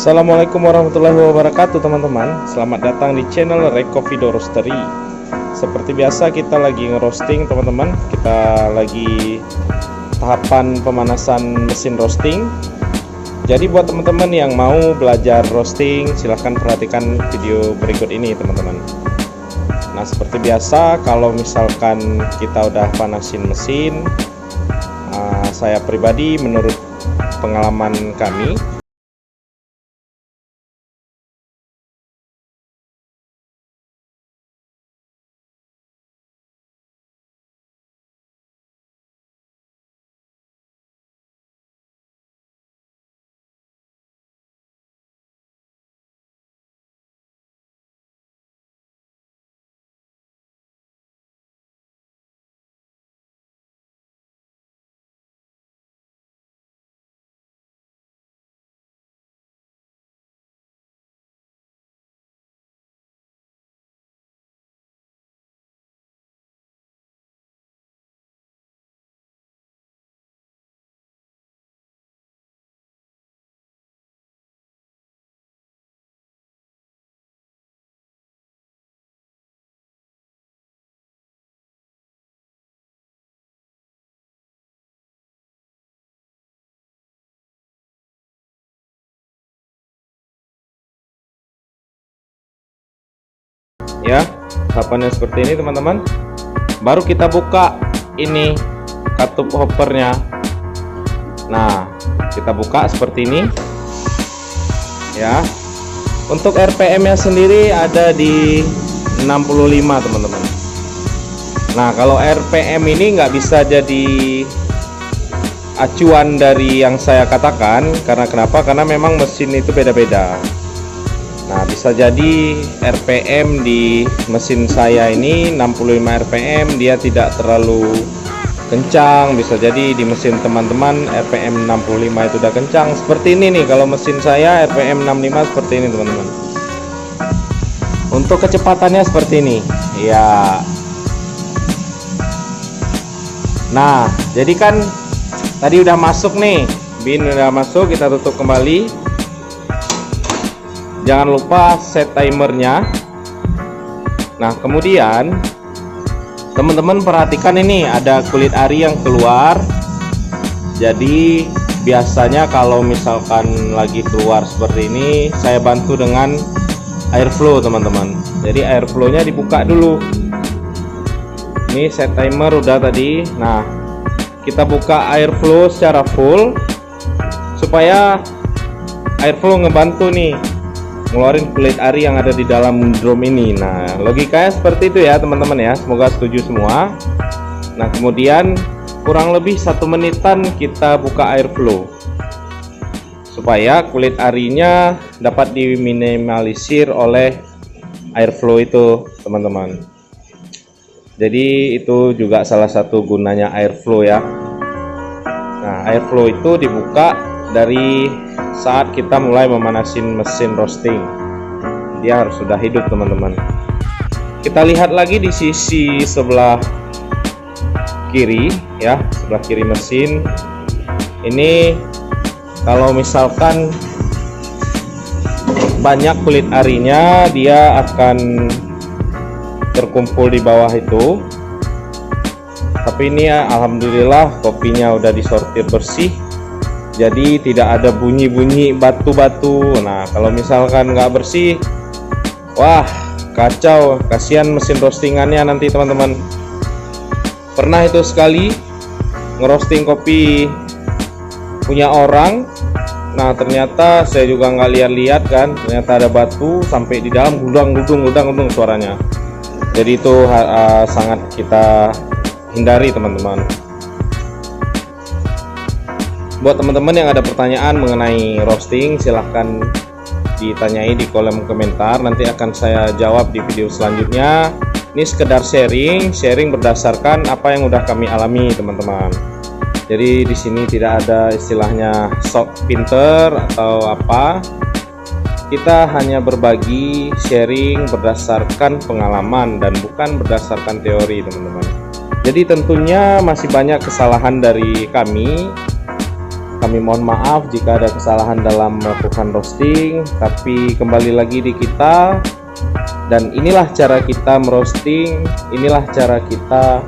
Assalamualaikum warahmatullahi wabarakatuh teman-teman. Selamat datang di channel Recovido Roastery. Seperti biasa kita lagi ngerosting teman-teman. Kita lagi tahapan pemanasan mesin roasting. Jadi buat teman-teman yang mau belajar roasting, silahkan perhatikan video berikut ini teman-teman. Nah seperti biasa, kalau misalkan kita udah panasin mesin, saya pribadi menurut pengalaman kami, ya tahapannya seperti ini teman-teman. Baru kita buka ini katup hoppernya. Nah kita buka seperti ini ya. Untuk RPM nya sendiri ada di 65 teman-teman. Nah kalau RPM ini nggak bisa jadi acuan dari yang saya katakan, karena kenapa? Karena memang mesin itu beda-beda. Nah bisa jadi RPM di mesin saya ini 65 RPM, dia tidak terlalu kencang. Bisa jadi di mesin teman-teman RPM 65 itu udah kencang. Seperti ini nih, kalau mesin saya RPM 65 seperti ini teman-teman. Untuk kecepatannya seperti ini ya. Nah jadi kan tadi udah masuk nih, bin udah masuk, kita tutup kembali. Jangan lupa set timernya. Nah kemudian teman-teman perhatikan ini ada kulit ari yang keluar. Jadi biasanya kalau misalkan lagi keluar seperti ini, saya bantu dengan airflow teman-teman. Jadi airflow nya dibuka dulu. Ini set timer udah tadi. Nah kita buka airflow secara full supaya airflow ngebantu nih ngeluarin kulit ari yang ada di dalam drum ini. Nah logikanya seperti itu ya teman-teman ya, semoga setuju semua. Nah kemudian kurang lebih 1 menitan kita buka airflow supaya kulit arinya dapat diminimalisir oleh airflow itu teman-teman. Jadi itu juga salah satu gunanya airflow ya. Nah airflow itu dibuka dari saat kita mulai memanasin mesin roasting. Dia harus sudah hidup teman-teman. Kita lihat lagi di sisi sebelah kiri ya, sebelah kiri mesin ini. Kalau misalkan banyak kulit arinya, dia akan terkumpul di bawah itu. Tapi ini ya alhamdulillah kopinya udah disortir bersih, jadi tidak ada bunyi-bunyi batu-batu. Nah kalau misalkan nggak bersih, wah kacau, kasihan mesin roastingannya nanti teman-teman. Pernah itu sekali ngerosting kopi punya orang. Nah ternyata saya juga nggak lihat-lihat kan, ternyata ada batu sampai di dalam, gudang suaranya. Jadi itu sangat kita hindari teman-teman. Buat teman-teman yang ada pertanyaan mengenai roasting, silahkan ditanyai di kolom komentar, nanti akan saya jawab di video selanjutnya. Ini sekedar sharing berdasarkan apa yang udah kami alami teman-teman. Jadi di sini tidak ada istilahnya sok pinter atau apa. Kita hanya berbagi sharing berdasarkan pengalaman dan bukan berdasarkan teori teman-teman. Jadi tentunya masih banyak kesalahan dari kami Kami mohon maaf jika ada kesalahan dalam melakukan roasting, tapi kembali lagi di kita. Dan inilah cara kita merosting, inilah cara kita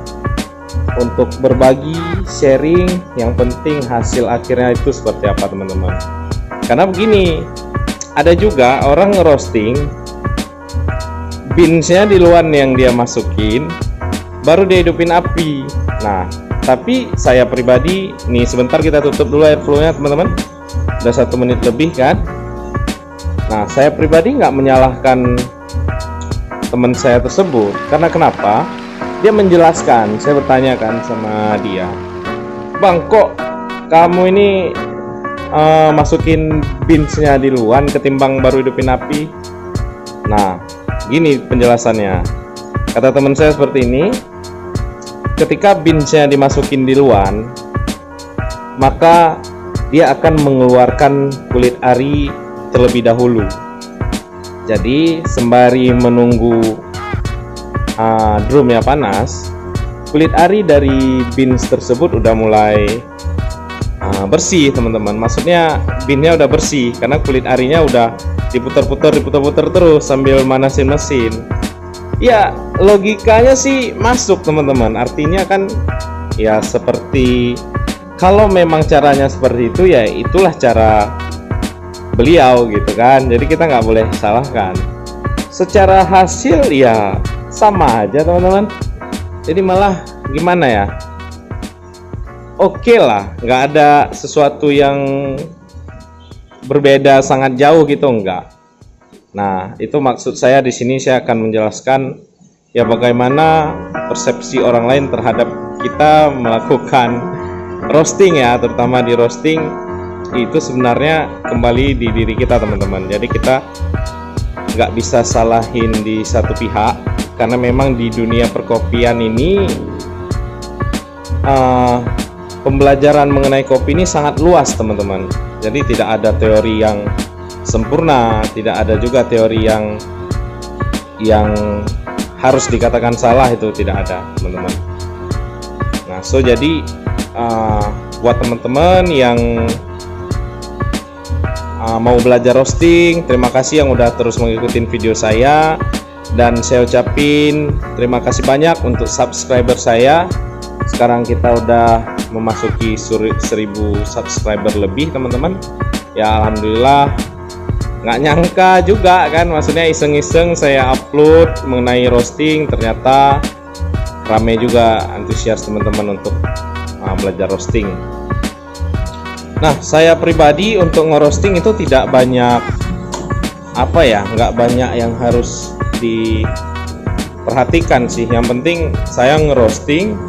untuk berbagi, sharing. Yang penting hasil akhirnya itu seperti apa teman-teman. Karena begini, ada juga orang ngerosting beansnya di luar yang dia masukin, baru dia hidupin api. Nah, tapi saya pribadi, nih sebentar kita tutup dulu airflow-nya teman-teman. Udah 1 menit lebih kan. Nah, saya pribadi nggak menyalahkan teman saya tersebut, karena kenapa? Dia menjelaskan, saya bertanya kan sama dia, "Bang, kok kamu ini masukin beansnya di luar ketimbang baru hidupin api?" Nah, gini penjelasannya. Kata teman saya seperti ini, ketika beansnya dimasukin di luar, maka dia akan mengeluarkan kulit ari terlebih dahulu. Jadi sembari menunggu drumnya panas, kulit ari dari beans tersebut udah mulai bersih teman-teman. Maksudnya beansnya udah bersih karena kulit arinya udah diputar-putar terus sambil manasin mesin. Ya, logikanya sih masuk teman-teman. Artinya kan ya seperti, kalau memang caranya seperti itu, ya itulah cara beliau gitu kan. Jadi kita nggak boleh salahkan. Secara hasil ya sama aja teman-teman. Jadi malah gimana ya, oke lah, nggak ada sesuatu yang berbeda sangat jauh gitu, enggak. Nah, itu maksud saya di sini. Saya akan menjelaskan ya bagaimana persepsi orang lain terhadap kita melakukan roasting ya, terutama di roasting itu sebenarnya kembali di diri kita teman-teman. Jadi kita nggak bisa salahin di satu pihak, karena memang di dunia perkopian ini pembelajaran mengenai kopi ini sangat luas teman-teman. Jadi tidak ada teori yang sempurna, tidak ada juga teori yang harus dikatakan salah, itu tidak ada teman-teman. Nah, jadi buat teman-teman yang mau belajar roasting, terima kasih yang udah terus mengikuti video saya, dan saya ucapin terima kasih banyak untuk subscriber saya. Sekarang kita udah memasuki 1000 subscriber lebih teman-teman. Ya alhamdulillah, nggak nyangka juga kan, maksudnya iseng-iseng saya upload mengenai roasting, ternyata rame juga antusias teman-teman untuk belajar roasting. Nah, saya pribadi untuk ngerosting itu tidak banyak nggak banyak yang harus diperhatikan sih. Yang penting saya ngerosting,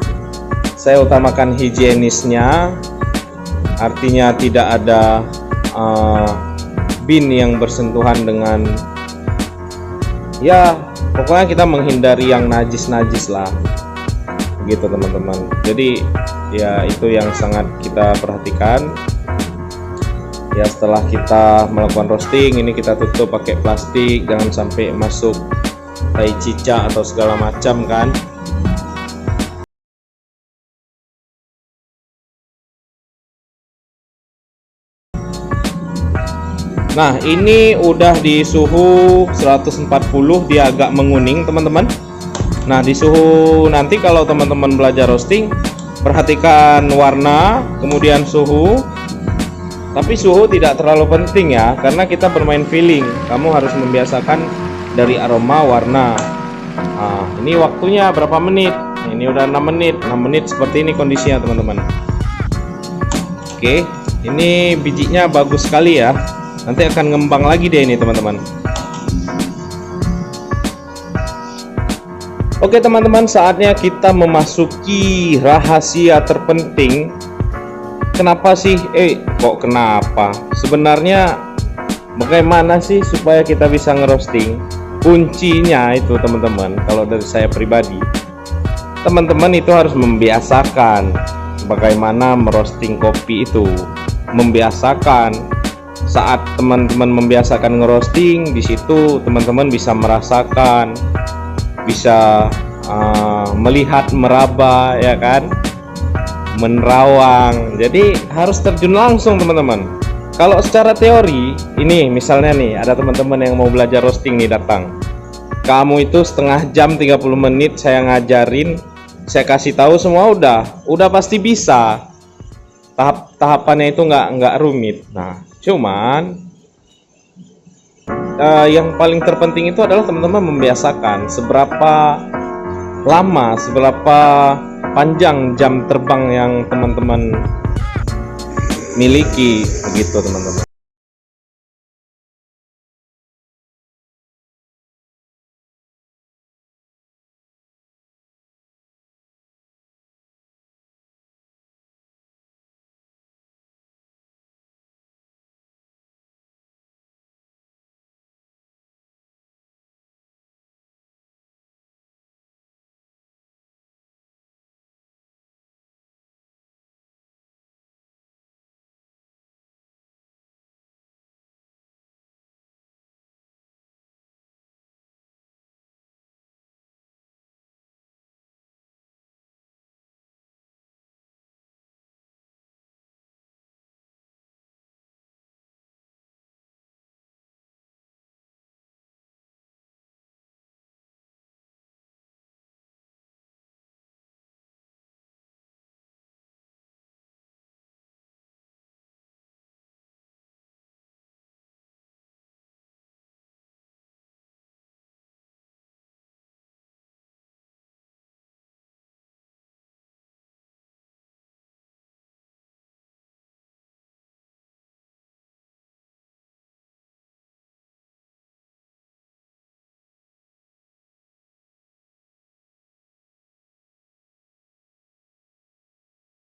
saya utamakan higienisnya, artinya tidak ada bean yang bersentuhan dengan, ya pokoknya kita menghindari yang najis-najis lah gitu teman-teman. Jadi ya itu yang sangat kita perhatikan. Ya setelah kita melakukan roasting ini, kita tutup pakai plastik, jangan sampai masuk tai cicak atau segala macam kan. Nah, ini udah di suhu 140, dia agak menguning teman-teman. Nah, di suhu nanti kalau teman-teman belajar roasting, perhatikan warna, kemudian suhu. Tapi suhu tidak terlalu penting ya, karena kita bermain feeling. Kamu harus membiasakan dari aroma, warna. Nah, ini waktunya berapa menit? Ini udah 6 menit. 6 menit seperti ini kondisinya teman-teman. Oke, ini bijinya bagus sekali ya. Nanti akan ngembang lagi deh ini teman-teman. Oke teman-teman, saatnya kita memasuki rahasia terpenting. Kenapa sih? Kok kenapa? Sebenarnya bagaimana sih supaya kita bisa ngerosting? Kuncinya itu teman-teman, kalau dari saya pribadi, teman-teman itu harus membiasakan bagaimana merosting kopi itu. Membiasakan. Saat teman-teman membiasakan ngerosting, di situ teman-teman bisa merasakan, bisa melihat, meraba ya kan. menerawang. Jadi harus terjun langsung teman-teman. Kalau secara teori, ini misalnya nih ada teman-teman yang mau belajar roasting nih datang. Kamu itu setengah jam 30 menit saya ngajarin, saya kasih tahu semua udah pasti bisa. Tahapannya itu nggak rumit. Nah, cuman yang paling terpenting itu adalah teman-teman membiasakan seberapa lama, seberapa panjang jam terbang yang teman-teman miliki, begitu teman-teman.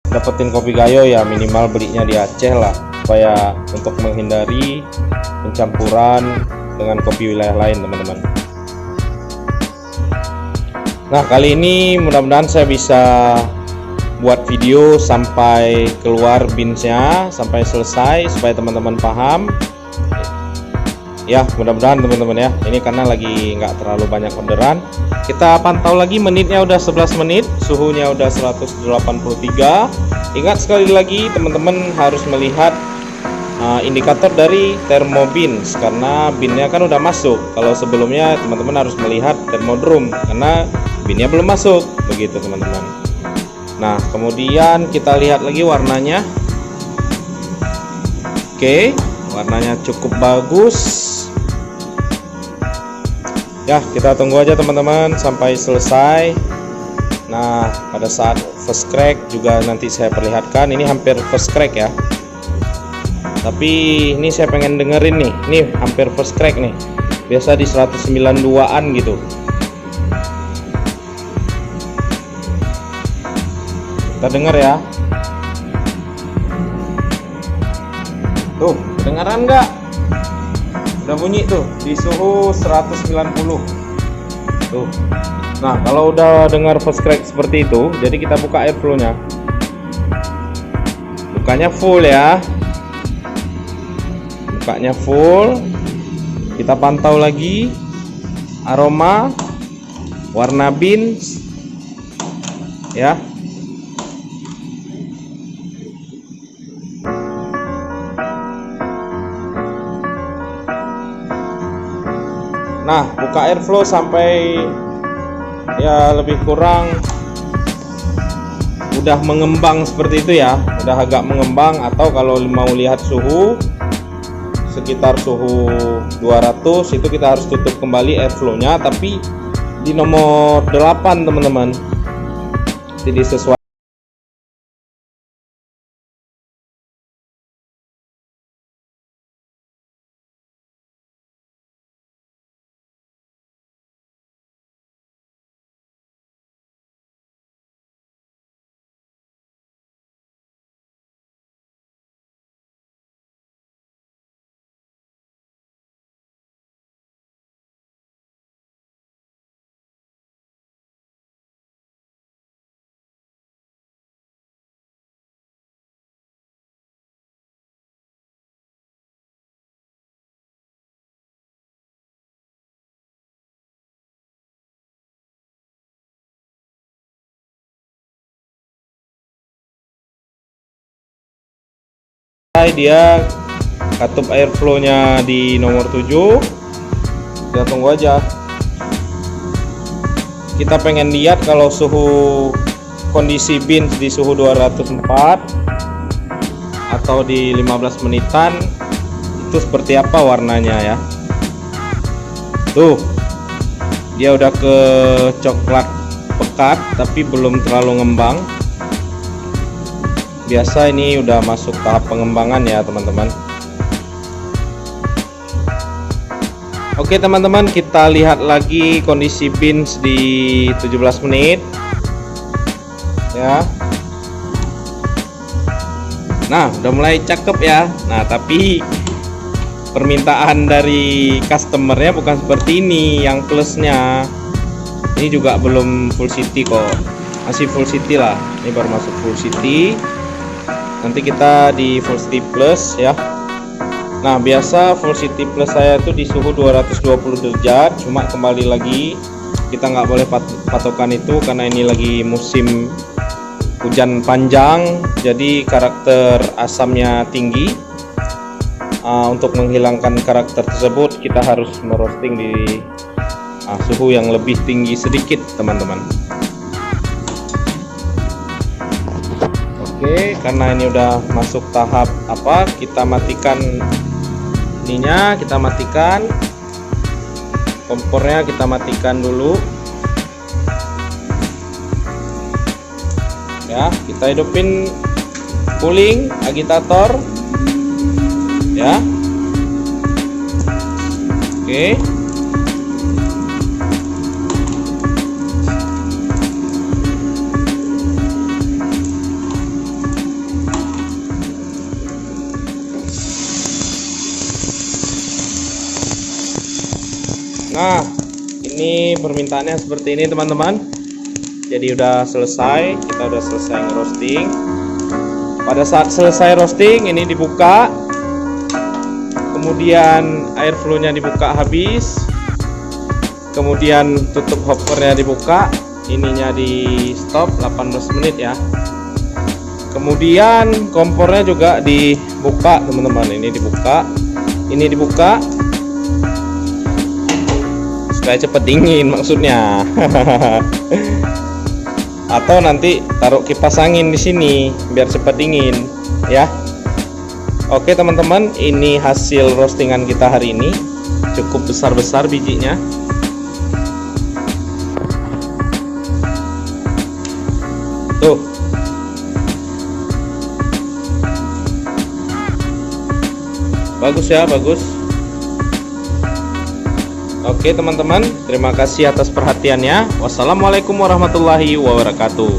Dapetin kopi gayo ya minimal belinya di Aceh lah, supaya untuk menghindari pencampuran dengan kopi wilayah lain teman-teman. Nah, kali ini mudah-mudahan saya bisa buat video sampai keluar beansnya, sampai selesai, supaya teman-teman paham ya. Mudah-mudahan teman-teman ya, ini karena lagi nggak terlalu banyak orderan. Kita pantau lagi, menitnya udah 11 menit, suhunya udah 183. Ingat sekali lagi teman-teman harus melihat indikator dari termobins, karena binnya kan udah masuk. Kalau sebelumnya teman-teman harus melihat termodrum karena binnya belum masuk, begitu teman-teman. Nah, kemudian kita lihat lagi warnanya. Oke, warnanya cukup bagus ya. Kita tunggu aja teman-teman sampai selesai. Nah, pada saat first crack juga nanti saya perlihatkan. Ini hampir first crack ya, tapi ini saya pengen dengerin nih. Ini hampir first crack nih, biasa di 192an gitu. Kita denger ya. Tuh, kedengaran nggak? Udah bunyi tuh di suhu 190 tuh. Nah, kalau udah dengar first crack seperti itu, jadi kita buka airflow nya, bukanya full ya, bukanya full. Kita pantau lagi aroma, warna beans ya. Nah, buka airflow sampai ya lebih kurang udah mengembang seperti itu ya, udah agak mengembang. Atau kalau mau lihat suhu sekitar suhu 200 itu kita harus tutup kembali airflow nya, tapi di nomor 8 teman-teman. Jadi sesuai Dia katup airflow-nya di nomor 7. Kita tunggu aja. Kita pengen lihat kalau suhu kondisi beans di suhu 204 atau di 15 menitan itu seperti apa warnanya ya. Tuh, dia udah ke coklat pekat tapi belum terlalu ngembang. Biasa ini udah masuk tahap pengembangan ya teman-teman. Oke teman-teman, kita lihat lagi kondisi beans di 17 menit ya. Nah, udah mulai cakep ya. Nah, tapi permintaan dari customernya bukan seperti ini. Yang plusnya ini juga belum full city kok, masih full city lah. Ini baru masuk full city. Nanti kita di full city plus ya. Nah, biasa full city plus saya tuh di suhu 220 derajat. Cuma kembali lagi kita nggak boleh patokan itu karena ini lagi musim hujan panjang, jadi karakter asamnya tinggi. Untuk menghilangkan karakter tersebut kita harus merosting di suhu yang lebih tinggi sedikit teman-teman. Oke, karena ini udah masuk tahap apa, kita matikan ininya, kita matikan kompornya, kita matikan dulu ya. Kita hidupin cooling agitator ya. Oke, nah ini permintaannya seperti ini teman-teman. Jadi udah selesai, kita udah selesai ngerosting. Pada saat selesai roasting ini dibuka, kemudian airflow-nya dibuka habis, kemudian tutup hoppernya dibuka, ininya di stop 18 menit ya. Kemudian kompornya juga dibuka teman-teman. Ini dibuka supaya cepet dingin maksudnya. Atau nanti taruh kipas angin di sini biar cepet dingin ya. Oke teman-teman, ini hasil roastingan kita hari ini. Cukup besar-besar bijinya. Tuh. Bagus ya, bagus. Oke teman-teman, terima kasih atas perhatiannya. Wassalamualaikum warahmatullahi wabarakatuh.